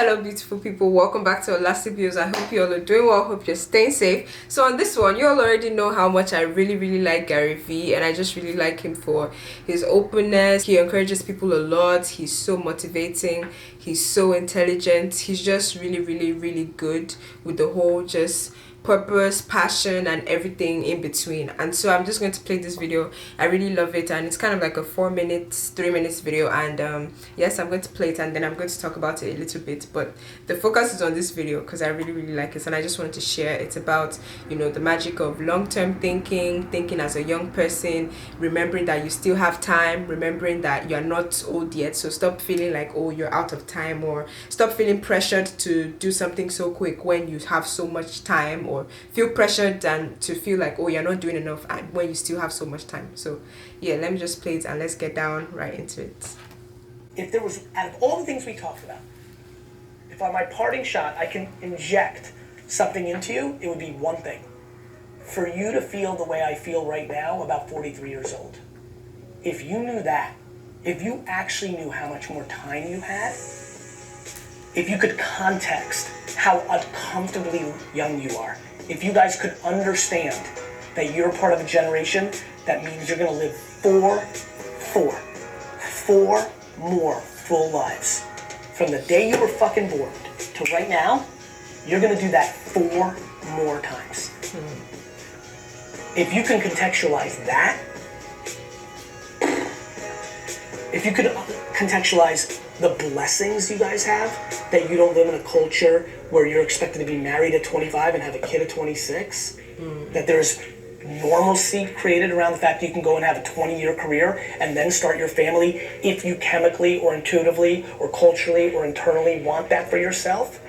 Hello beautiful people, welcome back to Elastic Views. I hope you all are doing well. Hope you're staying safe. So on this one, you all already know how much I really like Gary Vee, and I just really like him for his openness. He encourages people a lot. He's so motivating, he's so intelligent, he's just really good with the whole just purpose, passion, and everything in between. And so I'm just going to play this video. I really love it, and it's kind of like a 3 minutes video. And yes, I'm going to play it, and then I'm going to talk about it a little bit, but the focus is on this video because I really like it, and I just wanted to share. It's about, you know, the magic of long-term thinking as a young person, remembering that you still have time, remembering that you're not old yet. So stop feeling like, oh, you're out of time, or stop feeling pressured to do something so quick when you have so much time, or feel pressured and to feel like, oh, you're not doing enough, and when you still have so much time. So yeah, let me just play it and let's get down right into it. If there was, out of all the things we talked about, if on my parting shot I can inject something into you, it would be one thing. For you to feel the way I feel right now about 43 years old. If you knew that, if you actually knew how much more time you had, if you could context how uncomfortably young you are, if you guys could understand that you're part of a generation that means you're gonna live four more full lives. From the day you were fucking born to right now, you're gonna do that 4 more times. If you can contextualize that, if you could contextualize the blessings you guys have, that you don't live in a culture where you're expected to be married at 25 and have a kid at 26, that there's normalcy created around the fact that you can go and have a 20-year career and then start your family if you chemically or intuitively or culturally or internally want that for yourself.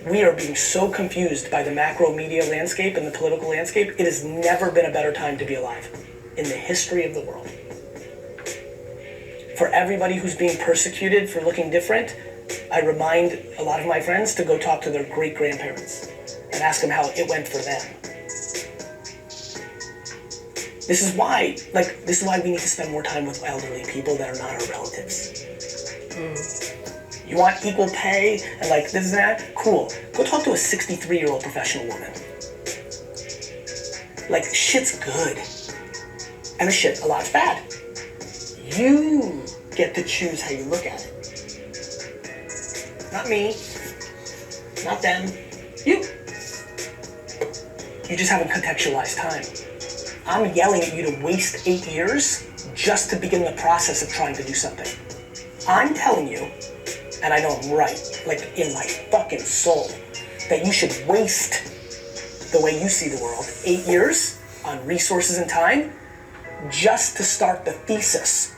We are being so confused by the macro media landscape and the political landscape. It has never been a better time to be alive in the history of the world. For everybody who's being persecuted for looking different, I remind a lot of my friends to go talk to their great-grandparents and ask them how it went for them. This is why we need to spend more time with elderly people that are not our relatives. You want equal pay and like this and that? Cool. Go talk to a 63-year-old professional woman. Like, shit's good. And a lot's bad. You get to choose how you look at it. Not me. Not them. You. You just haven't contextualized time. I'm yelling at you to waste 8 years just to begin the process of trying to do something. I'm telling you, and I know I'm right, like in my fucking soul, that you should waste the way you see the world 8 years on resources and time just to start the thesis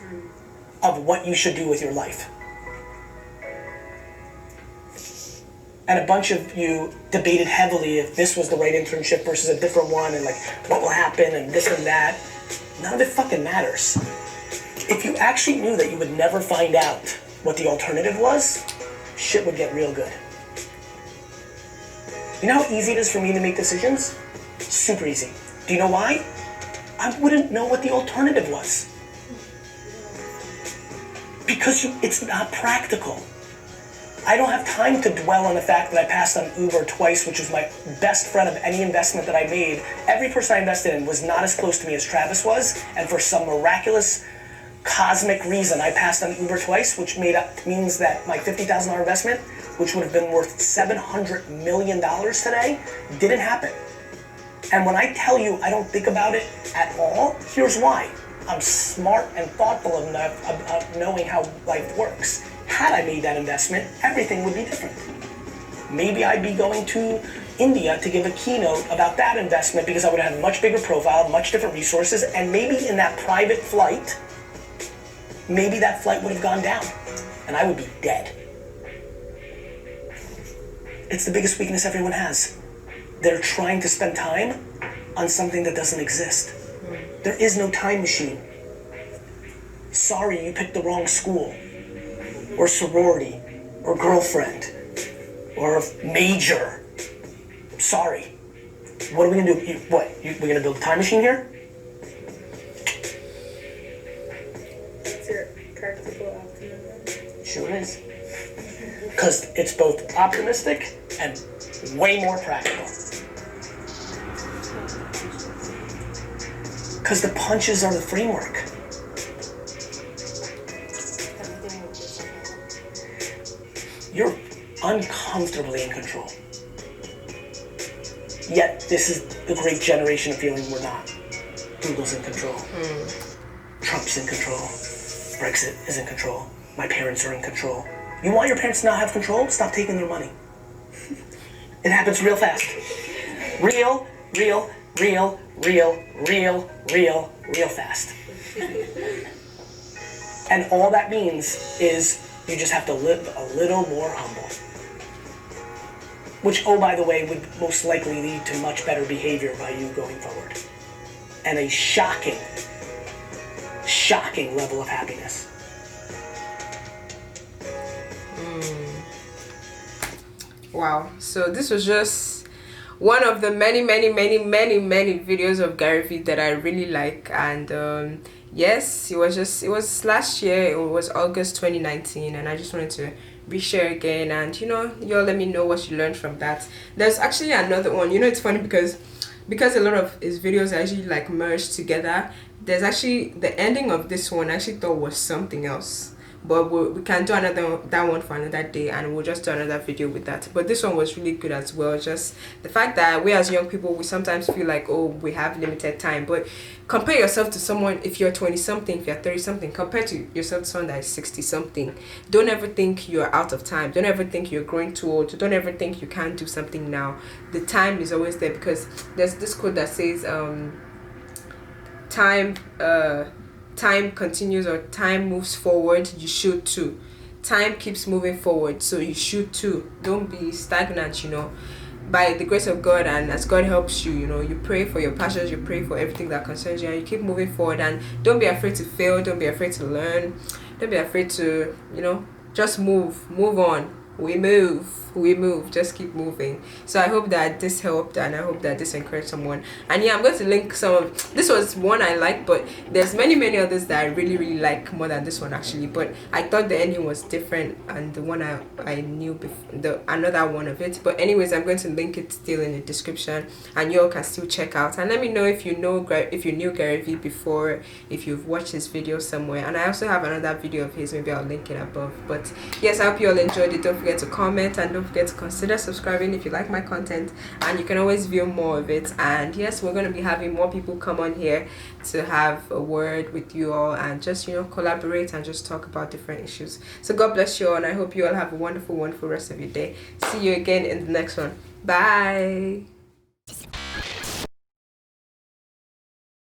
of what you should do with your life. And a bunch of you debated heavily if this was the right internship versus a different one, and like what will happen and this and that. None of it fucking matters. If you actually knew that you would never find out what the alternative was, shit would get real good. You know how easy it is for me to make decisions? Super easy. Do you know why? I wouldn't know what the alternative was. Because it's not practical. I don't have time to dwell on the fact that I passed on Uber twice, which was my best friend of any investment that I made. Every person I invested in was not as close to me as Travis was, and for some miraculous cosmic reason, I passed on Uber twice, which means that my $50,000 investment, which would have been worth $700 million today, didn't happen. And when I tell you I don't think about it at all, here's why. I'm smart and thoughtful enough of knowing how life works. Had I made that investment, everything would be different. Maybe I'd be going to India to give a keynote about that investment because I would have had a much bigger profile, much different resources, and maybe in that private flight, maybe that flight would have gone down and I would be dead. It's the biggest weakness everyone has. They're trying to spend time on something that doesn't exist. There is no time machine. Sorry, you picked the wrong school, or sorority, or girlfriend, or major. Sorry. What are we gonna do? We're gonna build a time machine here? That's your practical optimism. Sure is. Because it's both optimistic and way more practical. Because the punches are the framework. You're uncomfortably in control. Yet, this is the great generation of feeling we're not. Google's in control. Trump's in control. Brexit is in control. My parents are in control. You want your parents to not have control? Stop taking their money. It happens real fast. Real fast. And all that means is you just have to live a little more humble. Which, oh, by the way, would most likely lead to much better behavior by you going forward. And a shocking level of happiness. Wow. So this was just one of the many videos of Gary Vee that I really like. And yes, it was last year. It was August 2019, and I just wanted to reshare again, and y'all let me know what you learned from that. There's actually another one. It's funny because a lot of his videos are actually like merged together. There's actually the ending of this one I actually thought was something else, but we can do that one for another day, and we'll just do another video with that. But this one was really good as well. Just the fact that we as young people, we sometimes feel like, oh, we have limited time, but compare yourself to someone. If you're 20 something, if you're 30 something, compared to yourself to someone that is 60 something. Don't ever think you're out of time. Don't ever think you're growing too old. Don't ever think you can't do something now. The time is always there, because there's this quote that says time continues, or time moves forward, you should too. Time keeps moving forward, so you should too. Don't be stagnant, by the grace of God, and as God helps you, you pray for your passions, you pray for everything that concerns you, and you keep moving forward. And don't be afraid to fail, don't be afraid to learn, don't be afraid to just move on. We move, just keep moving. So I hope that this helped, and I hope that this encouraged someone. And yeah, I'm going to link some of this. Was one I like, but there's many others that I really like more than this one actually. But I thought the ending was different, and the one I knew before, another one of it. But anyways, I'm going to link it still in the description, and you all can still check out. And let me know if you knew Gary Vee before, if you've watched his video somewhere. And I also have another video of his, maybe I'll link it above. But yes, I hope you all enjoyed it. Don't forget to comment, and don't forget to consider subscribing if you like my content, and you can always view more of it. And yes, we're going to be having more people come on here to have a word with you all, and just collaborate and just talk about different issues. So God bless you all, and I hope you all have a wonderful rest of your day. See you again in the next one. Bye.